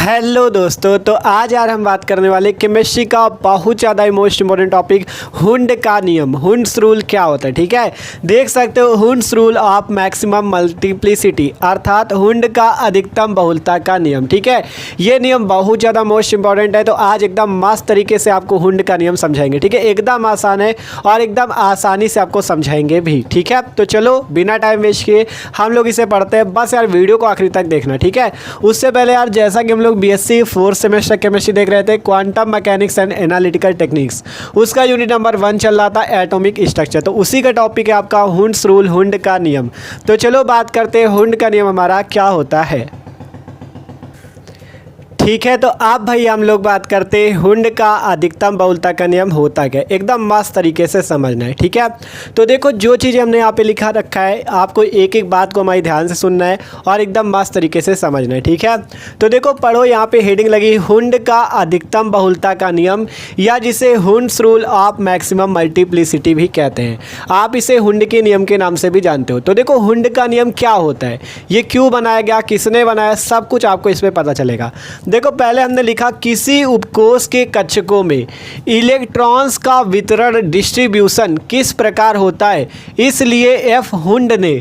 Hello दोस्तों, तो आज यार हम बात करने वाले केमिस्ट्री का बहुत ज़्यादा मोस्ट इम्पोर्टेंट टॉपिक हुंड का नियम। हुंड्स रूल क्या होता है, ठीक है। देख सकते हो Hund's rule of maximum multiplicity, अर्थात हुंड का अधिकतम बहुलता का नियम, ठीक है। ये नियम बहुत ज़्यादा मोस्ट इंपॉर्टेंट है। तो आज एकदम मस्त तरीके से आपको हुंड का नियम समझाएंगे, ठीक है। एकदम आसान है और एकदम आसानी से आपको समझाएंगे भी, ठीक है। तो चलो बिना टाइम वेस्ट किए हम लोग इसे पढ़ते हैं। बस यार वीडियो को आखिरी तक देखना, ठीक है। उससे पहले यार जैसा कि हम लोग बीएससी 4th सेमेस्टर केमिस्ट्री देख रहे थे, quantum mechanics and analytical techniques, उसका यूनिट नंबर 1 चल रहा था एटॉमिक स्ट्रक्चर। तो उसी का टॉपिक है आपका हुंड्स रूल, हुंड का नियम। तो चलो बात करते हैं हुंड का नियम हमारा क्या होता है, ठीक है। तो आप भाई हम लोग बात करते हैं हुंड का अधिकतम बहुलता का नियम होता क्या, एकदम मस्त तरीके से समझना है, ठीक है। तो देखो जो चीज़ें हमने यहाँ पे लिखा रखा है, आपको एक एक बात को हमारी ध्यान से सुनना है और एकदम मस्त तरीके से समझना है, ठीक है। तो देखो पढ़ो, यहाँ पे हेडिंग लगी हुंड का अधिकतम बहुलता का नियम, या जिसे Hund's rule of maximum multiplicity भी कहते हैं। आप इसे हुंड के नियम के नाम से भी जानते हो। तो देखो हुंड का नियम क्या होता है, ये क्यों बनाया गया, किसने बनाया, सब कुछ आपको इसमें पता चलेगा। देखो पहले हमने लिखा किसी उपकोष के कक्षकों में इलेक्ट्रॉन्स का वितरण डिस्ट्रीब्यूशन किस प्रकार होता है, इसलिए एफ हुंड ने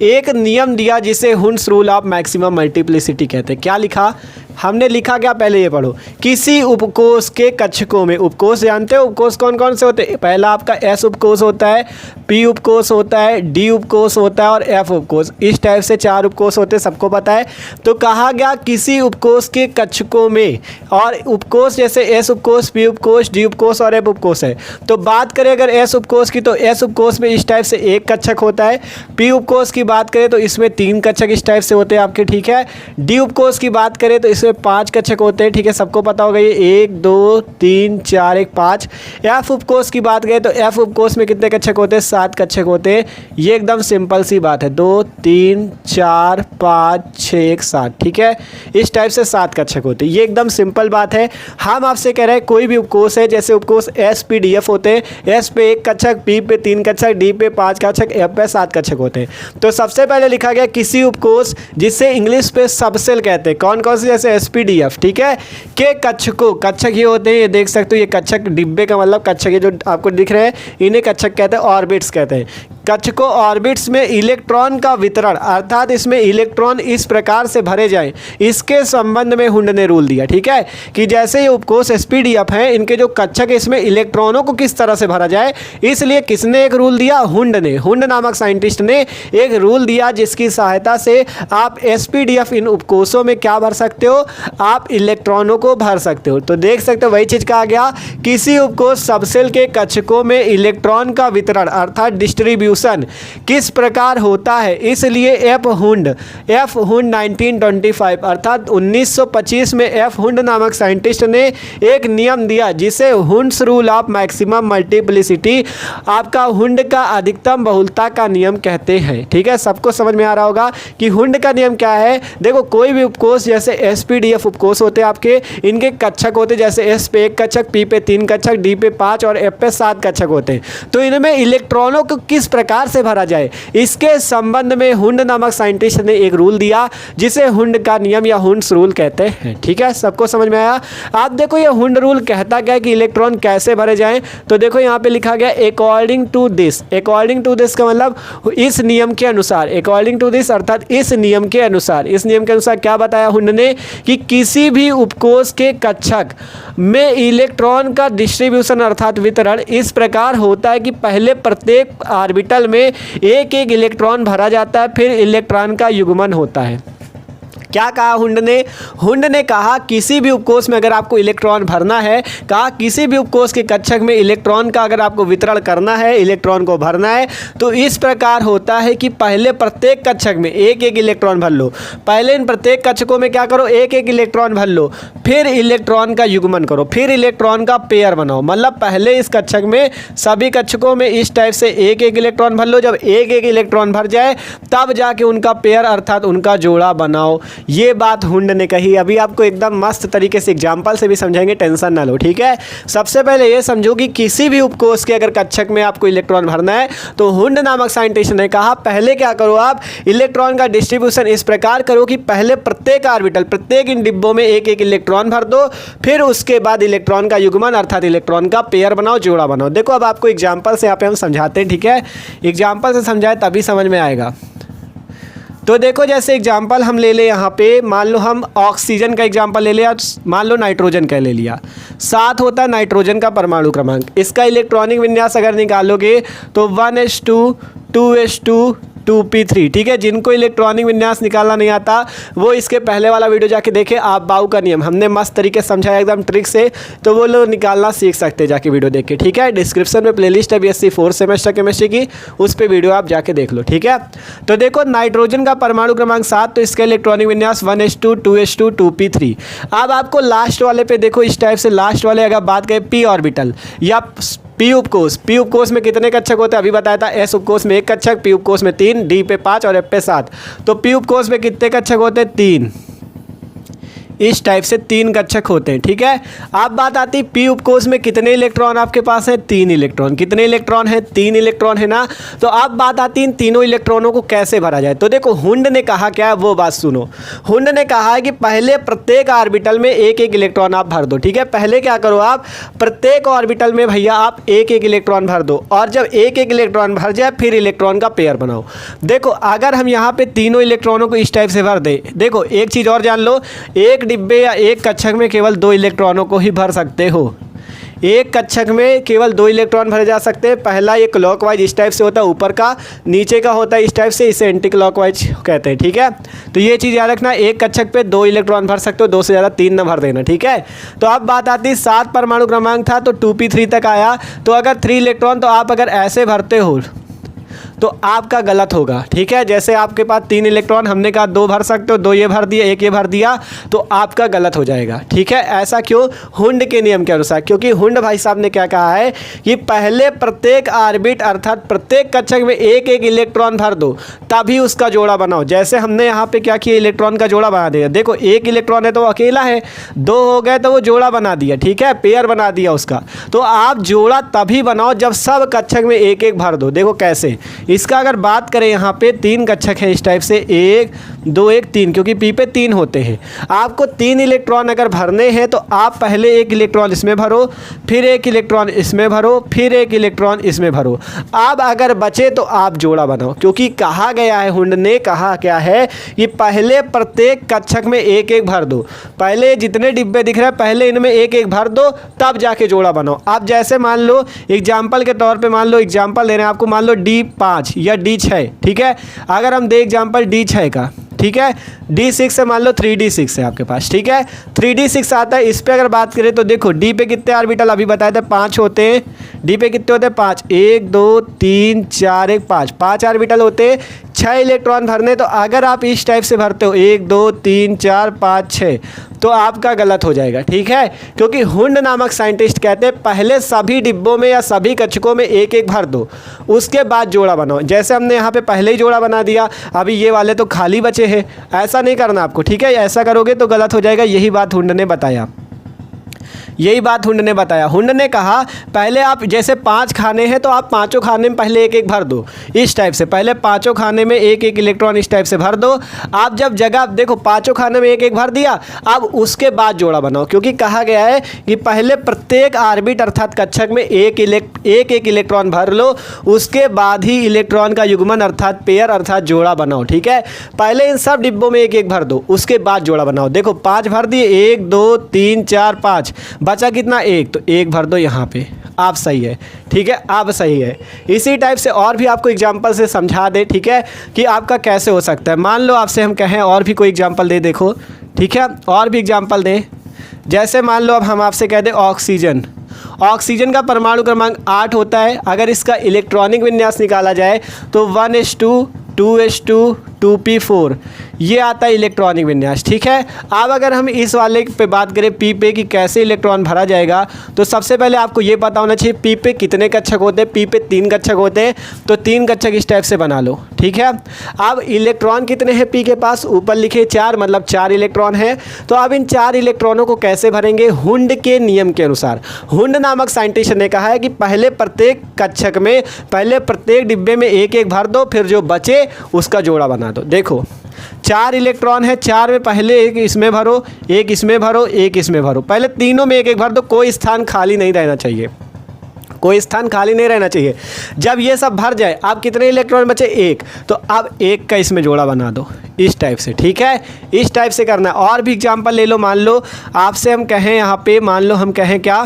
एक नियम दिया जिसे Hund's rule of maximum multiplicity कहते हैं। क्या लिखा हमने, लिखा क्या, पहले ये पढ़ो। किसी उपकोष के कक्षकों में, उपकोष जानते हो उपकोष कौन कौन से होते हैं। पहला आपका एस उपकोष होता है, पी उपकोष होता है, डी उपकोष होता है और एफ उपकोष। इस टाइप से 4 उपकोष होते हैं, सबको पता है। तो कहा गया किसी उपकोष के कक्षकों में, और उपकोष जैसे एस उपकोष, पी उपकोष, डी उपकोष और एफ उपकोष है। तो बात करें अगर एस उपकोष की, तो एस उपकोष में इस टाइप से 1 कक्षक होता है। पी उपकोष की बात करें तो इसमें 3 कक्षक इस टाइप से होते हैं आपके, ठीक है। डी उपकोष की बात करें तो इसमें 5 कक्षक होते हैं, ठीक है, सबको पता होगा ये 1 2 3 4 1 5। एफ उपकोष की बात करें तो एफ उपकोष में कितने कक्षक होते हैं, 7 कक्षक होते हैं। ये एकदम सिंपल सी बात है, 2 3 4 5 6 1 7, ठीक है। इस टाइप से 7 कक्षक होते हैं, ये एकदम सिंपल बात है। हम आपसे कह रहे हैं कोई भी उपकोष है, जैसे उपकोष एस पी डी एफ होते हैं, एस पे 1 कक्षक, पी पे 3 कक्षक, डी पे 5 कक्षक, एफ पे 7 कक्षक होते हैं। तो सबसे पहले लिखा गया किसी उपकोष, जिसे इंग्लिश पे सबसेल कहते हैं, कौन कौन से, जैसे एसपीडीएफ, ठीक है, के कक्षकों, कक्षक ये होते हैं, ये देख सकते हो, ये कक्षक डिब्बे का मतलब कक्षक, ये जो आपको दिख रहे हैं इन्हें कक्षक कहते हैं, ऑर्बिट्स कहते हैं। कक्षकों ऑर्बिट्स में इलेक्ट्रॉन का वितरण, अर्थात इसमें इलेक्ट्रॉन इस प्रकार से भरे जाएं, इसके संबंध में हुंड ने रूल दिया, ठीक है, कि जैसे ये उपकोष एसपीडीएफ हैं, इनके जो कक्षक है इसमें इलेक्ट्रॉनों को किस तरह से भरा जाए, इसलिए किसने एक रूल दिया, हुंड ने, हुंड नामक साइंटिस्ट ने एक रूल दिया जिसकी सहायता से आप एसपीडीएफ इन उपकोषों में क्या भर सकते हो, आप इलेक्ट्रॉनों को भर सकते हो। तो देख सकते हो वही चीज कहा गया, किसी उपकोष सबसेल के कक्षकों में इलेक्ट्रॉन का वितरण अर्थात डिस्ट्रीब्यूशन किस प्रकार होता है, इसलिए एफ हुंड 1925 अर्थात 1925 में एफ हुंड नामक साइंटिस्ट ने एक नियम दिया जिसे Hund's rule of maximum multiplicity, आपका हुंड का अधिकतम बहुलता का नियम कहते हैं, ठीक है। सबको समझ में आ रहा होगा कि हुंड का नियम क्या है। देखो कोई भी उपकोष, जैसे एसपीडीएफ उपकोष होते हैं आपके, इनके कक्षक होते हैं, जैसे एस पे 1 कक्षक, पी पे 3 कक्षक, डी पे 5 और एफ पे 7 कक्षक होते हैं। तो इनमें इलेक्ट्रॉनों को किस प्रकार से भरा जाए, इसके संबंध में हुंड नामक साइंटिस्ट ने एक रूल दिया जिसे हुंड का नियम या हुंड्स रूल कहते हैं, ठीक है। सबको समझ में आया। आप देखो ये हुंड रूल कहता क्या है कि इलेक्ट्रॉन कैसे भरे जाएं। तो देखो यहाँ पे लिखा गया according to this, according to this का मतलब इस नियम के अनुसार, अकॉर्डिंग टू दिस अर्थात इस नियम के अनुसार। इस नियम के अनुसार क्या बताया हुंड ने कि किसी भी उपकोष के कक्षक में इलेक्ट्रॉन का डिस्ट्रीब्यूशन अर्थात वितरण इस प्रकार होता है कि पहले प्रत्येक ऑर्बिटल में एक एक इलेक्ट्रॉन भरा जाता है, फिर इलेक्ट्रॉन का युग्मन होता है। क्या कहा हुंड ने, हुंड ने कहा किसी भी उपकोष में अगर आपको इलेक्ट्रॉन भरना है, कहा किसी भी उपकोष के कक्षक में इलेक्ट्रॉन का अगर आपको वितरण करना है, इलेक्ट्रॉन को भरना है, तो इस प्रकार होता है कि पहले प्रत्येक कक्षक में एक एक इलेक्ट्रॉन भर लो। पहले इन प्रत्येक कक्षकों में क्या करो, एक एक इलेक्ट्रॉन भर लो, फिर इलेक्ट्रॉन का युग्मन करो, फिर इलेक्ट्रॉन का पेयर बनाओ। मतलब पहले इस कक्षक में सभी कक्षकों में इस टाइप से एक एक इलेक्ट्रॉन भर लो। जब एक एक इलेक्ट्रॉन भर जाए तब जाके उनका पेयर अर्थात उनका जोड़ा बनाओ। ये बात हुंड ने कही। अभी आपको एकदम मस्त तरीके से एग्जाम्पल से भी समझाएंगे, टेंशन ना लो, ठीक है। सबसे पहले ये समझो कि किसी भी उपकोष के अगर कक्षक में आपको इलेक्ट्रॉन भरना है तो हुंड नामक साइंटिस्ट ने कहा पहले क्या करो, आप इलेक्ट्रॉन का डिस्ट्रीब्यूशन इस प्रकार करो कि पहले प्रत्येक ऑर्बिटल, प्रत्येक इन डिब्बों में एक एक इलेक्ट्रॉन भर दो, फिर उसके बाद इलेक्ट्रॉन का युग्मन अर्थात इलेक्ट्रॉन का पेयर बनाओ, जोड़ा बनाओ। देखो अब आपको एग्जाम्पल से यहाँ पे हम समझाते हैं, ठीक है। एग्जाम्पल से समझाए तभी समझ में आएगा। तो देखो जैसे एग्जाम्पल हम ले ले यहाँ पे, मान लो हम ऑक्सीजन का एग्जाम्पल ले लिया, मान लो नाइट्रोजन का ले लिया। 7 होता है नाइट्रोजन का परमाणु क्रमांक। इसका इलेक्ट्रॉनिक विन्यास अगर निकालोगे तो 1s2 2s2 2p3, ठीक है। जिनको इलेक्ट्रॉनिक विन्यास निकालना नहीं आता वो इसके पहले वाला वीडियो जाके देखे, आप बाउ का नियम हमने मस्त तरीके से समझाया एकदम ट्रिक से, तो वो लोग निकालना सीख सकते हैं जाके वीडियो देख के, ठीक है। डिस्क्रिप्शन में प्लेलिस्ट है BSc 4th सेमेस्टर केमिस्ट्री की, उस पर वीडियो आप जाके देख लो, ठीक है। तो देखो नाइट्रोजन का परमाणु क्रमांक 7, तो इसका इलेक्ट्रॉनिक विन्यास 1s2 2s2 2p3। अब आपको लास्ट वाले पे देखो, इस टाइप से लास्ट वाले अगर बात करें p ऑर्बिटल या p उपकोष में कितने कक्षक होते हैं अभी बताया था। s उपकोष में 1 कक्षक, p उपकोष में 3, d पे 5 और f पे 7। तो p उपकोष में कितने कक्षक होते हैं? 3। इस टाइप से 3 कक्षक होते हैं, ठीक है। अब बात आती है p उपकोष में कितने इलेक्ट्रॉन आपके पास है? 3 इलेक्ट्रॉन। कितने इलेक्ट्रॉन है? 3 इलेक्ट्रॉन है ना। तो अब बात आती है इन तीनों इलेक्ट्रॉनों को कैसे भरा जाए। तो देखो हुंड ने कहा क्या है वो बात सुनो। हुंड ने कहा है कि पहले प्रत्येक ऑर्बिटल में एक एक इलेक्ट्रॉन आप भर दो, ठीक है। पहले क्या करो, आप प्रत्येक ऑर्बिटल में भैया आप एक एक इलेक्ट्रॉन भर दो, और जब एक एक इलेक्ट्रॉन भर जाए फिर इलेक्ट्रॉन का पेयर बनाओ। देखो अगर हम यहाँ पे तीनों इलेक्ट्रॉनों को इस टाइप से भर दे, देखो एक चीज़ और जान लो, एक डिब्बे या एक कक्षक में केवल 2 इलेक्ट्रॉनों को ही भर सकते हो। एक कक्षक में केवल 2 इलेक्ट्रॉन भरे जा सकते हैं। पहला ये क्लॉकवाइज इस टाइप से होता है ऊपर का, नीचे का होता है इस टाइप से, इसे एंटी क्लॉकवाइज कहते हैं, ठीक है। तो ये चीज़ याद रखना, एक कक्षक पे 2 इलेक्ट्रॉन भर सकते हो, 2 से ज़्यादा 3 ना भर देना, ठीक है। तो अब बात आती है 7 परमाणु क्रमांक था तो 2p3 तक आया, तो अगर 3 इलेक्ट्रॉन, तो आप अगर ऐसे भरते हो तो आपका गलत होगा, ठीक है। जैसे आपके पास 3 इलेक्ट्रॉन, हमने कहा 2 भर सकते हो, 2 ये भर दिया, 1 ये भर दिया, तो आपका गलत हो जाएगा, ठीक है। ऐसा क्यों? हुंड के नियम के अनुसार, क्योंकि हुंड भाई साहब ने क्या कहा है कि पहले प्रत्येक ऑर्बिट अर्थात प्रत्येक कक्षक में एक एक इलेक्ट्रॉन भर दो, तभी उसका जोड़ा बनाओ। जैसे हमने यहाँ पे क्या किया, इलेक्ट्रॉन का जोड़ा बना दिया। देखो 1 इलेक्ट्रॉन है तो वो अकेला है, 2 हो गए तो वो जोड़ा बना दिया, ठीक है, पेयर बना दिया उसका। तो आप जोड़ा तभी बनाओ जब सब कक्षक में एक एक भर दो। देखो कैसे, इसका अगर बात करें यहाँ पे 3 कक्षक है इस टाइप से, 1 2 1 3, क्योंकि p पे 3 होते हैं। आपको 3 इलेक्ट्रॉन अगर भरने हैं तो आप पहले 1 इलेक्ट्रॉन इसमें भरो, फिर 1 इलेक्ट्रॉन इसमें भरो, फिर 1 इलेक्ट्रॉन इसमें भरो। अब अगर बचे तो आप जोड़ा बनाओ, क्योंकि कहा गया है, हुंड ने कहा क्या है कि पहले प्रत्येक कक्षक में एक एक भर दो। पहले जितने डिब्बे दिख रहे हैं पहले इनमें एक एक भर दो, तब जाके जोड़ा बनाओ। आप जैसे मान लो एग्जाम्पल के तौर पे, मान लो एग्जाम्पल दे रहे हैं आपको, मान लो D5 या D6, ठीक है। अगर हम दे एग्जाम्पल D6 का, ठीक है, D6 से मान लो 3D6 है आपके पास, ठीक है, 3D6 आता है। इस पे अगर बात करें तो देखो D पे कितने ऑर्बिटल अभी बताए थे, 5 होते हैं। D पे कितने होते हैं? 5, 1 2 3 4 1 5 ऑर्बिटल होते हैं। 6 इलेक्ट्रॉन भरने, तो अगर आप इस टाइप से भरते हो 1 2 3 4 5 6, तो आपका गलत हो जाएगा, ठीक है। क्योंकि हुंड नामक साइंटिस्ट कहते हैं पहले सभी डिब्बों में या सभी कक्षकों में एक एक भर दो, उसके बाद जोड़ा बनाओ। जैसे हमने यहाँ पे पहले ही जोड़ा बना दिया, अभी ये वाले तो खाली बचे हैं। ऐसा नहीं करना आपको, ठीक है। ऐसा करोगे तो गलत हो जाएगा। यही बात हुंड ने बताया, यही बात हुंड ने बताया। हुंड ने कहा पहले आप जैसे 5 खाने हैं तो आप 5 खाने में पहले एक एक भर दो, इस टाइप से। पहले 5 खाने में एक एक इलेक्ट्रॉन इस टाइप से भर दो। आप जब जगह देखो 5 खाने में एक एक भर दिया, अब उसके बाद जोड़ा बनाओ, क्योंकि कहा गया है कि पहले प्रत्येक ऑर्बिट अर्थात कक्षक में एक एक इलेक्ट्रॉन भर लो, उसके बाद ही इलेक्ट्रॉन का युग्मन अर्थात पेयर अर्थात जोड़ा बनाओ, ठीक है। पहले इन सब डिब्बों में एक एक भर दो, उसके बाद जोड़ा बनाओ। देखो 5 भर दिए, 1 2 3 4 5, बचा कितना? 1, तो 1 भर दो यहाँ पे। आप सही है, ठीक है, आप सही है। इसी टाइप से और भी आपको एग्जांपल से समझा दे, ठीक है, कि आपका कैसे हो सकता है। मान लो आपसे हम कहें और भी कोई एग्जांपल दे, देखो, ठीक है, और भी एग्जांपल दें। जैसे मान लो अब हम आपसे कह दें ऑक्सीजन। ऑक्सीजन का परमाणु क्रमांक 8 होता है। अगर इसका इलेक्ट्रॉनिक विन्यास निकाला जाए तो 1s2 2s2 2p4 ये आता है इलेक्ट्रॉनिक विन्यास। ठीक है, अब अगर हम इस वाले पे बात करें पी पे कि कैसे इलेक्ट्रॉन भरा जाएगा, तो सबसे पहले आपको ये पता होना चाहिए पी पे कितने कक्षक होते हैं। पी पे 3 कक्षक होते हैं, तो 3 कक्षक इस टाइप से बना लो। ठीक है, अब इलेक्ट्रॉन कितने हैं पी के पास, ऊपर लिखे 4, मतलब 4 इलेक्ट्रॉन है। तो अब इन 4 इलेक्ट्रॉनों को कैसे भरेंगे, हुंड के नियम के अनुसार। हुंड नामक साइंटिस्ट ने कहा है कि पहले प्रत्येक कक्षक में, पहले प्रत्येक डिब्बे में एक एक भर दो, फिर जो बचे उसका जोड़ा बना दो। देखो 4 इलेक्ट्रॉन है, 4 में पहले एक इसमें भरो, एक इसमें भरो, एक इसमें भरो, पहले तीनों में एक एक भर दो, कोई स्थान खाली नहीं रहना चाहिए, कोई स्थान खाली नहीं रहना चाहिए। जब ये सब भर जाए, आप कितने इलेक्ट्रॉन बचे, 1, तो अब 1 का इसमें जोड़ा बना दो इस टाइप से। ठीक है, इस टाइप से करना है। और भी एग्जांपल ले लो, मान लो आपसे हम कहें यहाँ पे, मान लो हम कहें क्या,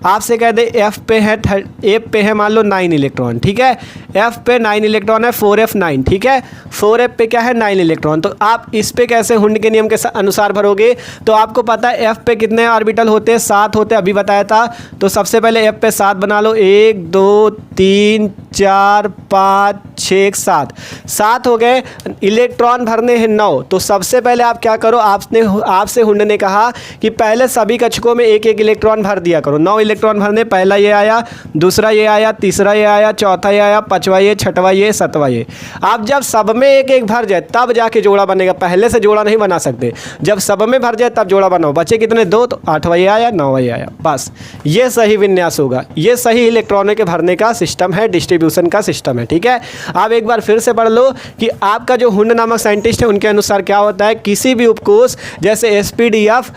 आपसे कह दे एफ पे है मान लो 9 इलेक्ट्रॉन। ठीक है, एफ पे 9 इलेक्ट्रॉन है, 4f9। ठीक है, 4f पे क्या है 9 इलेक्ट्रॉन। तो आप इस पे कैसे हुंड के नियम के अनुसार भरोगे, तो आपको पता है एफ पे कितने ऑर्बिटल होते हैं, 7 होते हैं, अभी बताया था। तो सबसे पहले एफ पे 7 बना लो, 1 2 3 4 5 6 7 हो गए। इलेक्ट्रॉन भरने हैं 9, तो सबसे पहले आप क्या करो, आपसे हुंड ने कहा कि पहले सभी कक्षकों में एक एक इलेक्ट्रॉन भर दिया करो। 9 इलेक्ट्रॉन भरने, पहला ये आया, दूसरा ये आया, तीसरा ये आया, चौथा ये आया, 5वां ये, 6वां ये, 7वां ये। आप जब सब में एक एक भर जाए तब जाके जोड़ा बनेगा, पहले से जोड़ा नहीं बना सकते। जब सब में भर जाए तब जोड़ा बनाओ। बचे कितने, 2, तो 8वां ये आया, 9वां ये आया, बस ये सही विन्यास होगा। ये सही इलेक्ट्रॉनों के भरने का सिस्टम है, डिस्ट्रीब्यूशन का सिस्टम है। ठीक है, आप एक बार फिर से पढ़ लो कि आपका जो हुंड नामक साइंटिस्ट है उनके अनुसार क्या होता है, किसी भी उपकोष जैसे SPDF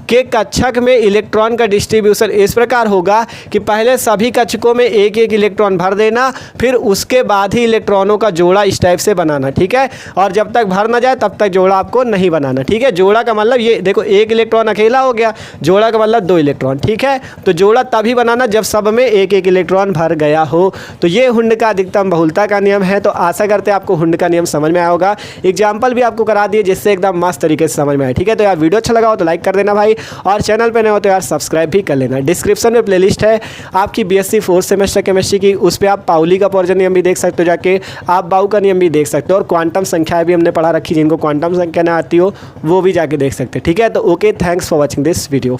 के कक्षक में इलेक्ट्रॉन का डिस्ट्रीब्यूशन इस प्रकार होगा कि पहले सभी कक्षकों में एक एक इलेक्ट्रॉन भर देना, फिर उसके बाद ही इलेक्ट्रॉनों का जोड़ा इस टाइप से बनाना। ठीक है, और जब तक भर ना जाए तब तक जोड़ा आपको नहीं बनाना। ठीक है, जोड़ा का मतलब ये देखो, एक इलेक्ट्रॉन अकेला हो गया, जोड़ा का मतलब 2 इलेक्ट्रॉन। ठीक है, तो जोड़ा तभी बनाना जब सब में एक एक इलेक्ट्रॉन भर गया हो। तो ये हुंड का अधिकतम बहुलता का नियम है। तो आशा करते हैं आपको हुंड का नियम समझ में आया होगा। एग्जाम्पल भी आपको करा दिए जिससे एकदम मस्त तरीके से समझ में आए। ठीक है, तो यार वीडियो अच्छा लगा हो तो लाइक कर देना भाई, और चैनल पे नए हो तो यार सब्सक्राइब भी कर लेना। डिस्क्रिप्शन में प्लेलिस्ट है आपकी BSc 4th सेमेस्टर केमिस्ट्री की, उस पर आप पाउली का पोर्जन नियम भी देख सकते हो जाके, आप बाउ का नियम भी देख सकते हो, और क्वांटम संख्याएं भी हमने पढ़ा रखी, जिनको क्वांटम संख्या ना आती हो वो भी जाके देख सकते हैं। ठीक है, तो okay, thanks for watching this video.